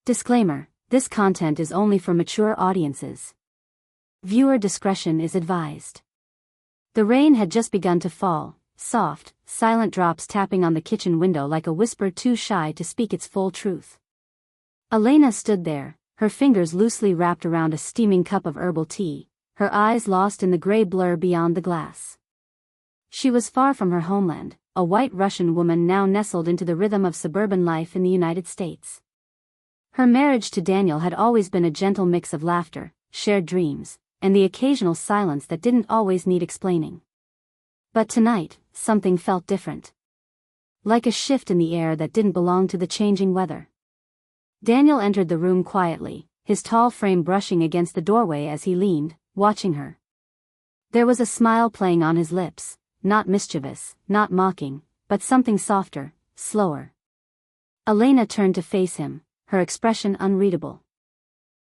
Disclaimer: this content is only for mature audiences. Viewer discretion is advised. The rain had just begun to fall, soft, silent drops tapping on the kitchen window like a whisper too shy to speak its full truth. Elena stood there, her fingers loosely wrapped around a steaming cup of herbal tea, her eyes lost in the gray blur beyond the glass. She was far from her homeland, a white Russian woman now nestled into the rhythm of suburban life in the United States. Her marriage to Daniel had always been a gentle mix of laughter, shared dreams, and the occasional silence that didn't always need explaining. But tonight, something felt different. Like a shift in the air that didn't belong to the changing weather. Daniel entered the room quietly, his tall frame brushing against the doorway as he leaned, watching her. There was a smile playing on his lips, not mischievous, not mocking, but something softer, slower. Elena turned to face him, her expression unreadable.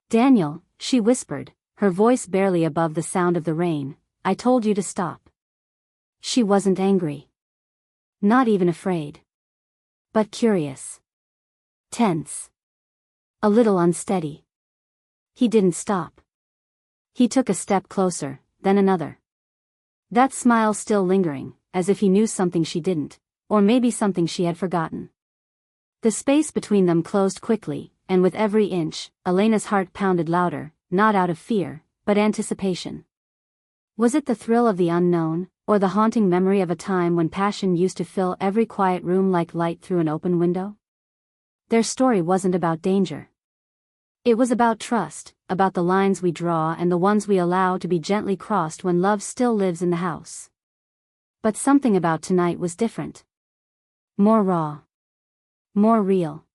"Daniel," she whispered, her voice barely above the sound of the rain, "I told you to stop." She wasn't angry. Not even afraid. But curious. Tense. A little unsteady. He didn't stop. He took a step closer, then another. That smile still lingering, as if he knew something she didn't, or maybe something she had forgotten. The space between them closed quickly, and with every inch, Elena's heart pounded louder, not out of fear, but anticipation. Was it the thrill of the unknown, or the haunting memory of a time when passion used to fill every quiet room like light through an open window? Their story wasn't about danger. It was about trust, about the lines we draw and the ones we allow to be gently crossed when love still lives in the house. But something about tonight was different. More raw. More real.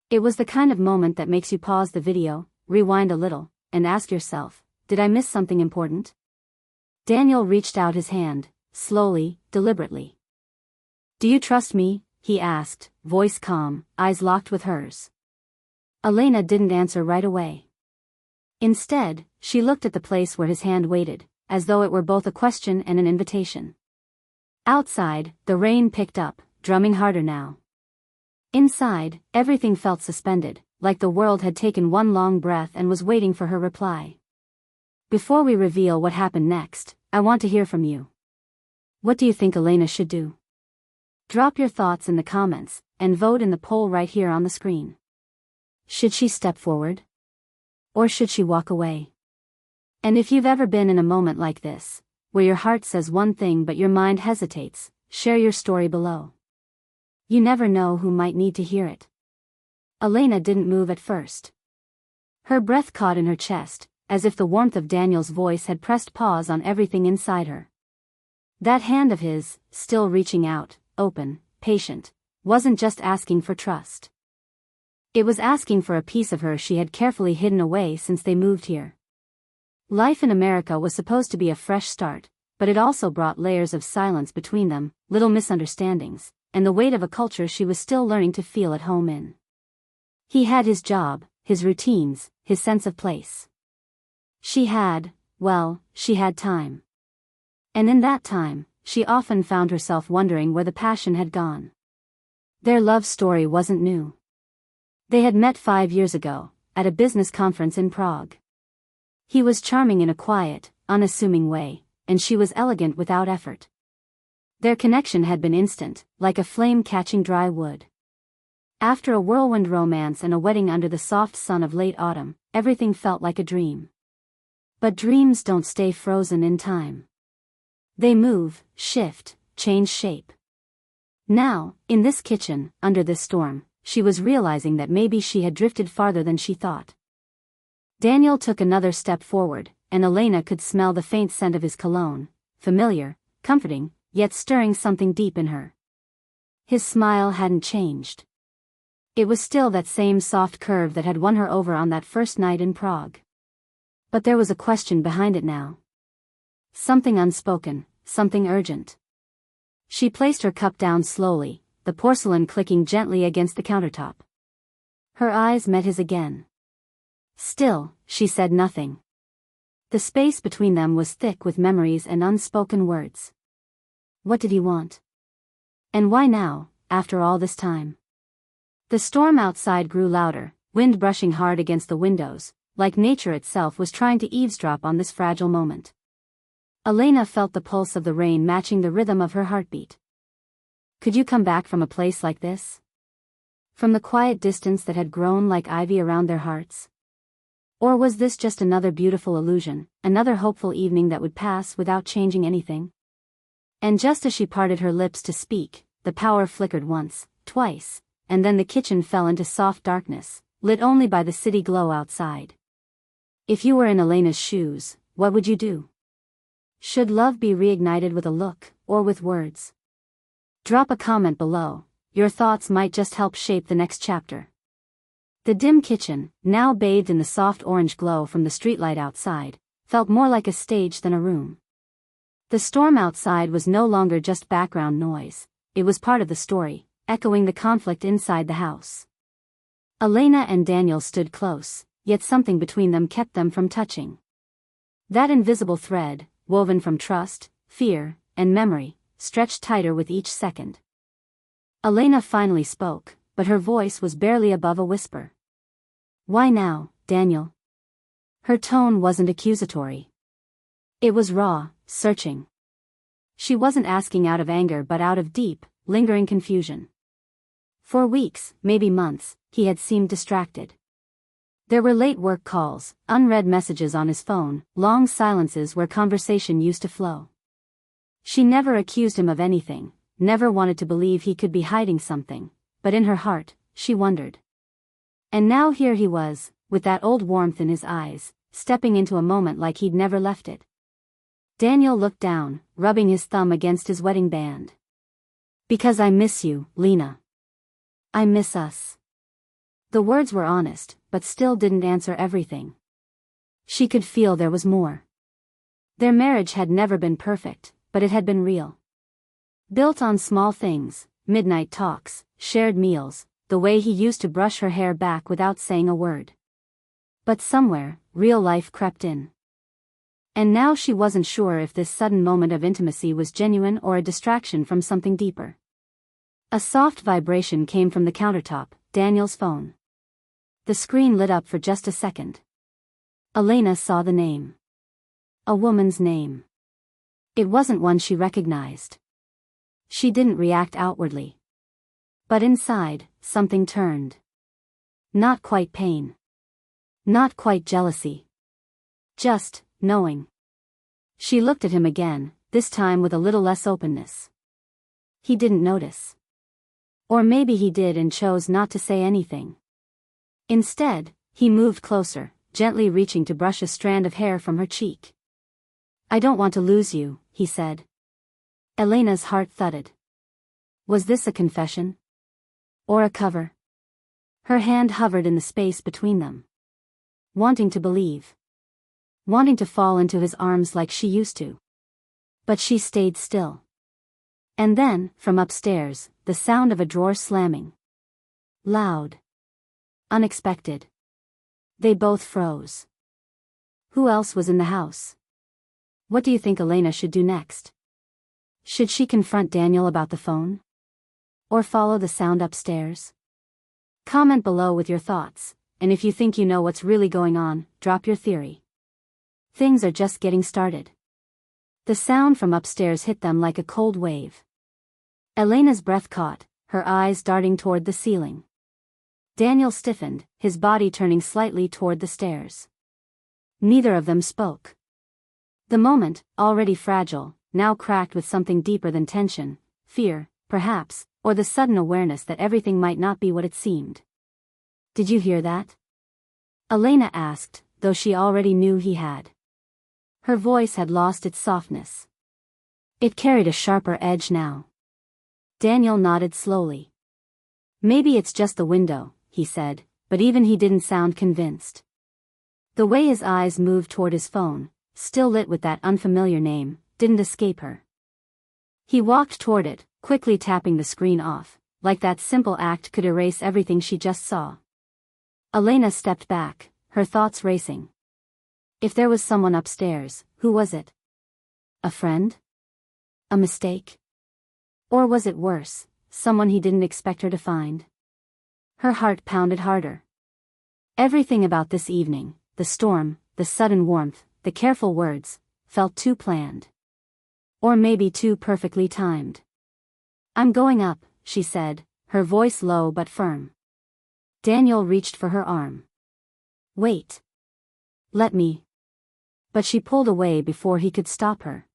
It was the kind of moment that makes you pause the video, rewind a little, and ask yourself, did I miss something important? Daniel reached out his hand, slowly, deliberately. "Do you trust me?" he asked, voice calm, eyes locked with hers. Elena didn't answer right away. Instead, she looked at the place where his hand waited, as though it were both a question and an invitation. Outside, the rain picked up, drumming harder now. Inside, everything felt suspended, like the world had taken one long breath and was waiting for her reply. "Before we reveal what happened next, I want to hear from you. What do you think Elena should do? Drop your thoughts in the comments, and vote in the poll right here on the screen. Should she step forward? Or should she walk away? And if you've ever been in a moment like this, where your heart says one thing but your mind hesitates, share your story below. You never know who might need to hear it. Elena didn't move at first. Her breath caught in her chest, as if the warmth of Daniel's voice had pressed pause on everything inside her. That hand of his, still reaching out, open, patient, wasn't just asking for trust. It was asking for a piece of her she had carefully hidden away since they moved here. Life in America was supposed to be a fresh start, but it also brought layers of silence between them, little misunderstandings, and the weight of a culture she was still learning to feel at home in. He had his job, his routines, his sense of place. She had time. And in that time, she often found herself wondering where the passion had gone. Their love story wasn't new. They had met 5 years ago, at a business conference in Prague. He was charming in a quiet, unassuming way, and she was elegant without effort. Their connection had been instant, like a flame catching dry wood. After a whirlwind romance and a wedding under the soft sun of late autumn, everything felt like a dream. But dreams don't stay frozen in time. They move, shift, change shape. Now, in this kitchen, under this storm, she was realizing that maybe she had drifted farther than she thought. Daniel took another step forward, and Elena could smell the faint scent of his cologne, familiar, comforting, yet stirring something deep in her. His smile hadn't changed. It was still that same soft curve that had won her over on that first night in Prague. But there was a question behind it now. Something unspoken, something urgent. She placed her cup down slowly, the porcelain clicking gently against the countertop. Her eyes met his again. Still, she said nothing. The space between them was thick with memories and unspoken words. What did he want? And why now, after all this time? The storm outside grew louder, wind brushing hard against the windows, like nature itself was trying to eavesdrop on this fragile moment. Elena felt the pulse of the rain matching the rhythm of her heartbeat. Could you come back from a place like this? From the quiet distance that had grown like ivy around their hearts? Or was this just another beautiful illusion, another hopeful evening that would pass without changing anything? And just as she parted her lips to speak, the power flickered once, twice, and then the kitchen fell into soft darkness, lit only by the city glow outside. If you were in Elena's shoes, what would you do? Should love be reignited with a look, or with words? Drop a comment below. Your thoughts might just help shape the next chapter. The dim kitchen, now bathed in the soft orange glow from the streetlight outside, felt more like a stage than a room. The storm outside was no longer just background noise, it was part of the story, echoing the conflict inside the house. Elena and Daniel stood close, yet something between them kept them from touching. That invisible thread, woven from trust, fear, and memory, stretched tighter with each second. Elena finally spoke, but her voice was barely above a whisper. Why now, Daniel? Her tone wasn't accusatory. It was raw, searching. She wasn't asking out of anger but out of deep, lingering confusion. For weeks, maybe months, he had seemed distracted. There were late work calls, unread messages on his phone, long silences where conversation used to flow. She never accused him of anything, never wanted to believe he could be hiding something, but in her heart, she wondered. And now here he was, with that old warmth in his eyes, stepping into a moment like he'd never left it. Daniel looked down, rubbing his thumb against his wedding band. Because I miss you, Lena. I miss us. The words were honest, but still didn't answer everything. She could feel there was more. Their marriage had never been perfect, but it had been real. Built on small things, midnight talks, shared meals, the way he used to brush her hair back without saying a word. But somewhere, real life crept in. And now she wasn't sure if this sudden moment of intimacy was genuine or a distraction from something deeper. A soft vibration came from the countertop, Daniel's phone. The screen lit up for just a second. Elena saw the name. A woman's name. It wasn't one she recognized. She didn't react outwardly. But inside, something turned. Not quite pain. Not quite jealousy. Just, knowing. She looked at him again, this time with a little less openness. He didn't notice. Or maybe he did and chose not to say anything. Instead, he moved closer, gently reaching to brush a strand of hair from her cheek. I don't want to lose you, he said. Elena's heart thudded. Was this a confession? Or a cover? Her hand hovered in the space between them. Wanting to believe. Wanting to fall into his arms like she used to. But she stayed still. And then, from upstairs, the sound of a drawer slamming. Loud. Unexpected. They both froze. Who else was in the house? What do you think Elena should do next? Should she confront Daniel about the phone? Or follow the sound upstairs? Comment below with your thoughts, and if you think you know what's really going on, drop your theory. Things are just getting started. The sound from upstairs hit them like a cold wave. Elena's breath caught, her eyes darting toward the ceiling. Daniel stiffened, his body turning slightly toward the stairs. Neither of them spoke. The moment, already fragile, now cracked with something deeper than tension, fear, perhaps, or the sudden awareness that everything might not be what it seemed. Did you hear that? Elena asked, though she already knew he had. Her voice had lost its softness. It carried a sharper edge now. Daniel nodded slowly. Maybe it's just the window, he said, but even he didn't sound convinced. The way his eyes moved toward his phone, still lit with that unfamiliar name, didn't escape her. He walked toward it, quickly tapping the screen off, like that simple act could erase everything she just saw. Elena stepped back, her thoughts racing. If there was someone upstairs, who was it? A friend? A mistake? Or was it worse, someone he didn't expect her to find? Her heart pounded harder. Everything about this evening, the storm, the sudden warmth, the careful words, felt too planned. Or maybe too perfectly timed. "I'm going up," she said, her voice low but firm. Daniel reached for her arm. "Wait. Let me." But she pulled away before he could stop her.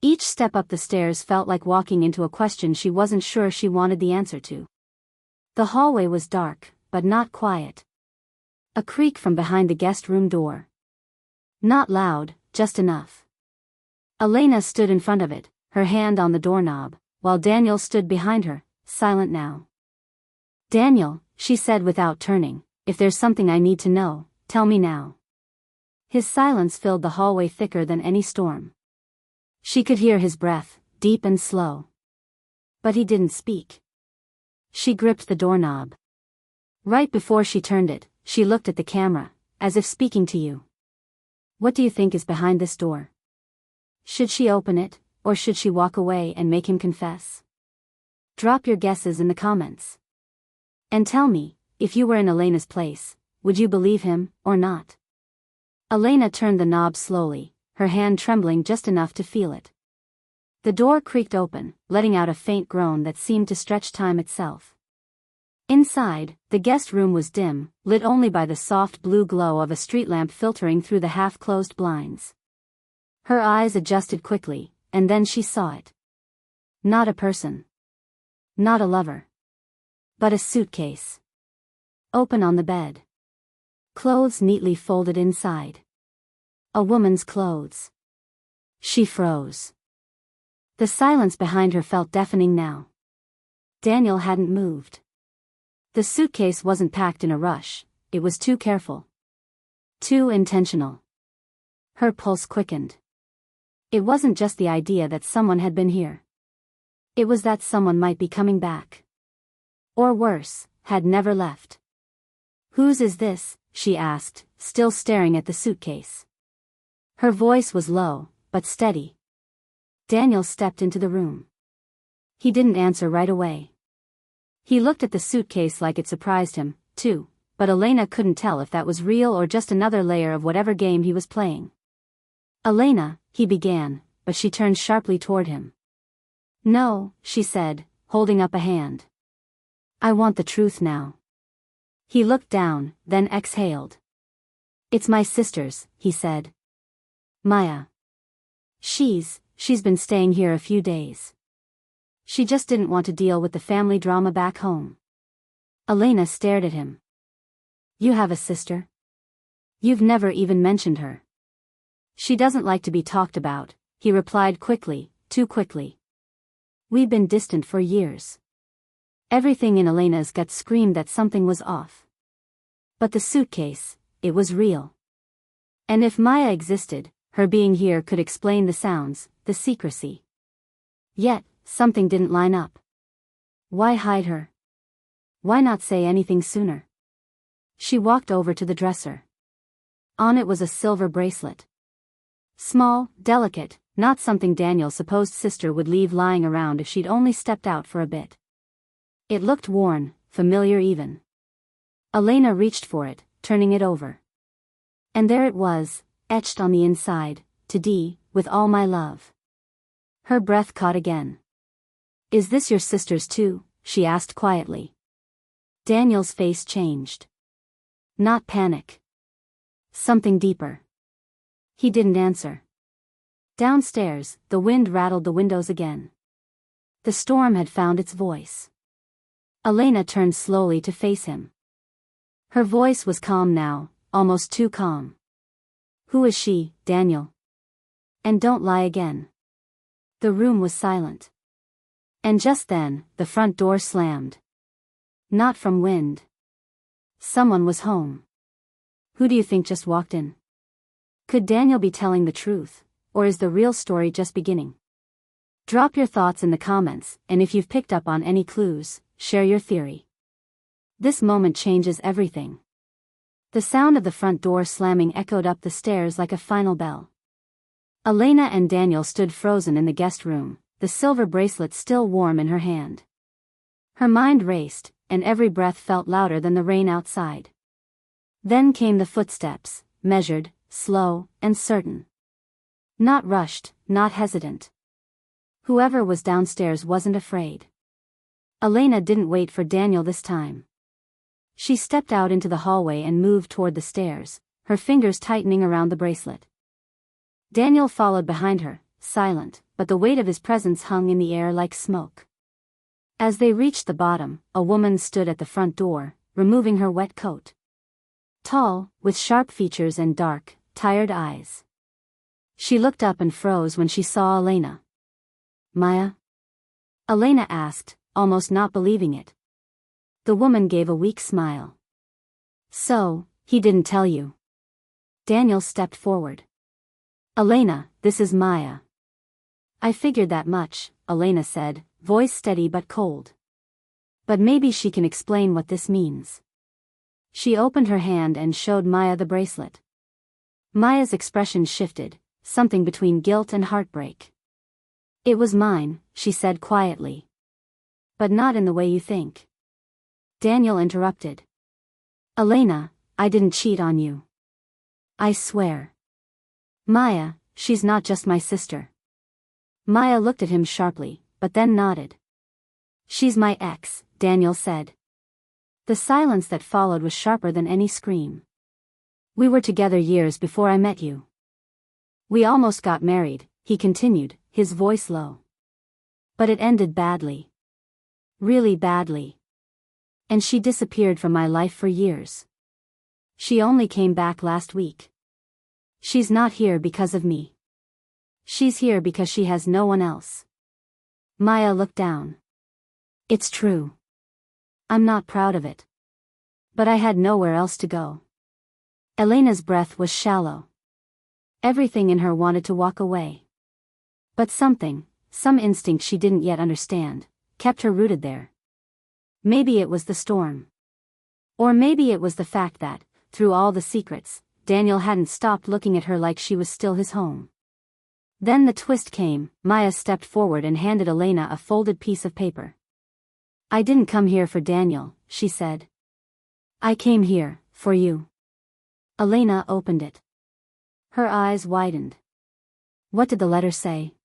Each step up the stairs felt like walking into a question she wasn't sure she wanted the answer to. The hallway was dark, but not quiet. A creak from behind the guest room door. Not loud, just enough. Elena stood in front of it, her hand on the doorknob, while Daniel stood behind her, silent now. "Daniel," she said without turning, "if there's something I need to know, tell me now." His silence filled the hallway thicker than any storm. She could hear his breath, deep and slow. But he didn't speak. She gripped the doorknob. Right before she turned it, she looked at the camera, as if speaking to you. "What do you think is behind this door? Should she open it, or should she walk away and make him confess? Drop your guesses in the comments. And tell me, if you were in Elena's place, would you believe him, or not?" Elena turned the knob slowly, her hand trembling just enough to feel it. The door creaked open, letting out a faint groan that seemed to stretch time itself. Inside, the guest room was dim, lit only by the soft blue glow of a street lamp filtering through the half-closed blinds. Her eyes adjusted quickly, and then she saw it. Not a person. Not a lover. But a suitcase. Open on the bed. Clothes neatly folded inside. A woman's clothes. She froze. The silence behind her felt deafening now. Daniel hadn't moved. The suitcase wasn't packed in a rush, it was too careful. Too intentional. Her pulse quickened. It wasn't just the idea that someone had been here. It was that someone might be coming back. Or worse, had never left. "Whose is this?" she asked, still staring at the suitcase. Her voice was low, but steady. Daniel stepped into the room. He didn't answer right away. He looked at the suitcase like it surprised him, too, but Elena couldn't tell if that was real or just another layer of whatever game he was playing. "Elena," he began, but she turned sharply toward him. "No," she said, holding up a hand. "I want the truth now." He looked down, then exhaled. "It's my sister's," he said. "Maya. She's been staying here a few days. She just didn't want to deal with the family drama back home." Elena stared at him. "You have a sister? You've never even mentioned her." "She doesn't like to be talked about," he replied quickly, too quickly. "We've been distant for years." Everything in Elena's gut screamed that something was off. But the suitcase, it was real. And if Maya existed, her being here could explain the sounds, the secrecy. Yet, something didn't line up. Why hide her? Why not say anything sooner? She walked over to the dresser. On it was a silver bracelet. Small, delicate, not something Daniel's supposed sister would leave lying around if she'd only stepped out for a bit. It looked worn, familiar even. Elena reached for it, turning it over. And there it was, etched on the inside, "To D, with all my love." Her breath caught again. "Is this your sister's too?" she asked quietly. Daniel's face changed. Not panic. Something deeper. He didn't answer. Downstairs, the wind rattled the windows again. The storm had found its voice. Elena turned slowly to face him. Her voice was calm now, almost too calm. "Who is she, Daniel? And don't lie again." The room was silent. And just then, the front door slammed. Not from wind. Someone was home. Who do you think just walked in? Could Daniel be telling the truth, or is the real story just beginning? Drop your thoughts in the comments, and if you've picked up on any clues, share your theory. This moment changes everything. The sound of the front door slamming echoed up the stairs like a final bell. Elena and Daniel stood frozen in the guest room, the silver bracelet still warm in her hand. Her mind raced, and every breath felt louder than the rain outside. Then came the footsteps, measured, slow, and certain. Not rushed, not hesitant. Whoever was downstairs wasn't afraid. Elena didn't wait for Daniel this time. She stepped out into the hallway and moved toward the stairs, her fingers tightening around the bracelet. Daniel followed behind her, silent, but the weight of his presence hung in the air like smoke. As they reached the bottom, a woman stood at the front door, removing her wet coat. Tall, with sharp features and dark, tired eyes. She looked up and froze when she saw Elena. "Maya?" Elena asked, almost not believing it. The woman gave a weak smile. "So, he didn't tell you." Daniel stepped forward. "Elena, this is Maya." "I figured that much," Elena said, voice steady but cold. "But maybe she can explain what this means." She opened her hand and showed Maya the bracelet. Maya's expression shifted, something between guilt and heartbreak. "It was mine," she said quietly. "But not in the way you think." Daniel interrupted. "Elena, I didn't cheat on you. I swear." "Maya, she's not just my sister." Maya looked at him sharply, but then nodded. "She's my ex," Daniel said. The silence that followed was sharper than any scream. "We were together years before I met you. We almost got married," he continued, his voice low. "But it ended badly. Really badly. And she disappeared from my life for years. She only came back last week. She's not here because of me. She's here because she has no one else." Maya looked down. "It's true. I'm not proud of it. But I had nowhere else to go." Elena's breath was shallow. Everything in her wanted to walk away. But something, some instinct she didn't yet understand, kept her rooted there. Maybe it was the storm. Or maybe it was the fact that, through all the secrets, Daniel hadn't stopped looking at her like she was still his home. Then the twist came. Maya stepped forward and handed Elena a folded piece of paper. "I didn't come here for Daniel," she said. "I came here, for you." Elena opened it. Her eyes widened. What did the letter say?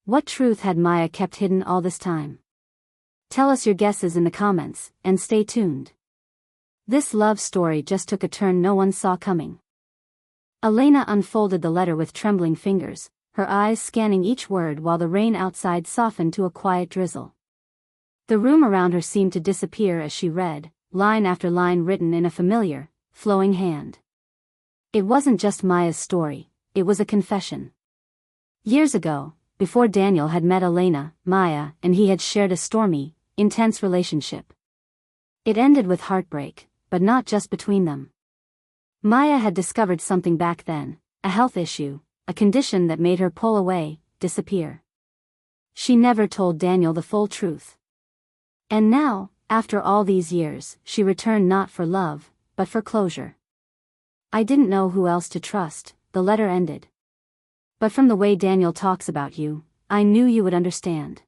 What truth had Maya kept hidden all this time? Tell us your guesses in the comments, and stay tuned. This love story just took a turn no one saw coming. Elena unfolded the letter with trembling fingers, her eyes scanning each word while the rain outside softened to a quiet drizzle. The room around her seemed to disappear as she read, line after line written in a familiar, flowing hand. It wasn't just Maya's story, it was a confession. Years ago, before Daniel had met Elena, Maya and he had shared a stormy, intense relationship. It ended with heartbreak, but not just between them. Maya had discovered something back then, a health issue, a condition that made her pull away, disappear. She never told Daniel the full truth. And now, after all these years, she returned not for love, but for closure. "I didn't know who else to trust," the letter ended. "But from the way Daniel talks about you, I knew you would understand.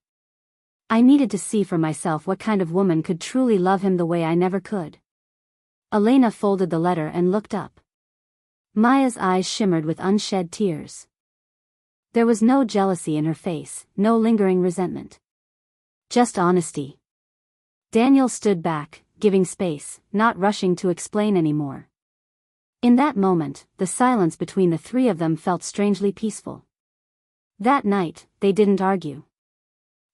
I needed to see for myself what kind of woman could truly love him the way I never could." Elena folded the letter and looked up. Maya's eyes shimmered with unshed tears. There was no jealousy in her face, no lingering resentment. Just honesty. Daniel stood back, giving space, not rushing to explain anymore. In that moment, the silence between the three of them felt strangely peaceful. That night, they didn't argue.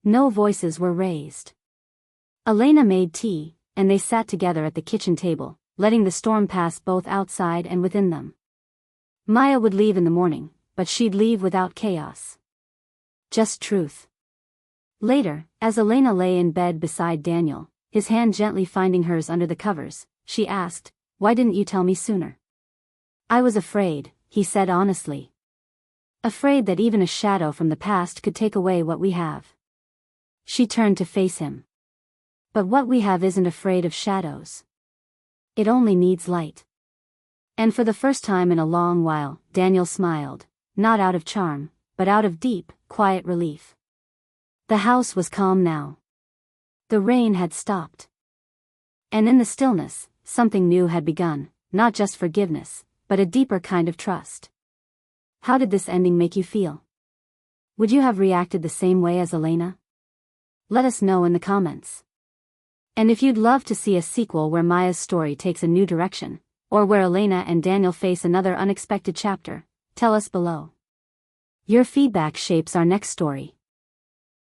No voices were raised. Elena made tea, and they sat together at the kitchen table, letting the storm pass both outside and within them. Maya would leave in the morning, but she'd leave without chaos. Just truth. Later, as Elena lay in bed beside Daniel, his hand gently finding hers under the covers, she asked, "Why didn't you tell me sooner?" "I was afraid," he said honestly. "Afraid that even a shadow from the past could take away what we have." She turned to face him. "But what we have isn't afraid of shadows. It only needs light." And for the first time in a long while, Daniel smiled, not out of charm, but out of deep, quiet relief. The house was calm now. The rain had stopped. And in the stillness, something new had begun, not just forgiveness, but a deeper kind of trust. How did this ending make you feel? Would you have reacted the same way as Elena? Let us know in the comments. And if you'd love to see a sequel where Maya's story takes a new direction, or where Elena and Daniel face another unexpected chapter, tell us below. Your feedback shapes our next story.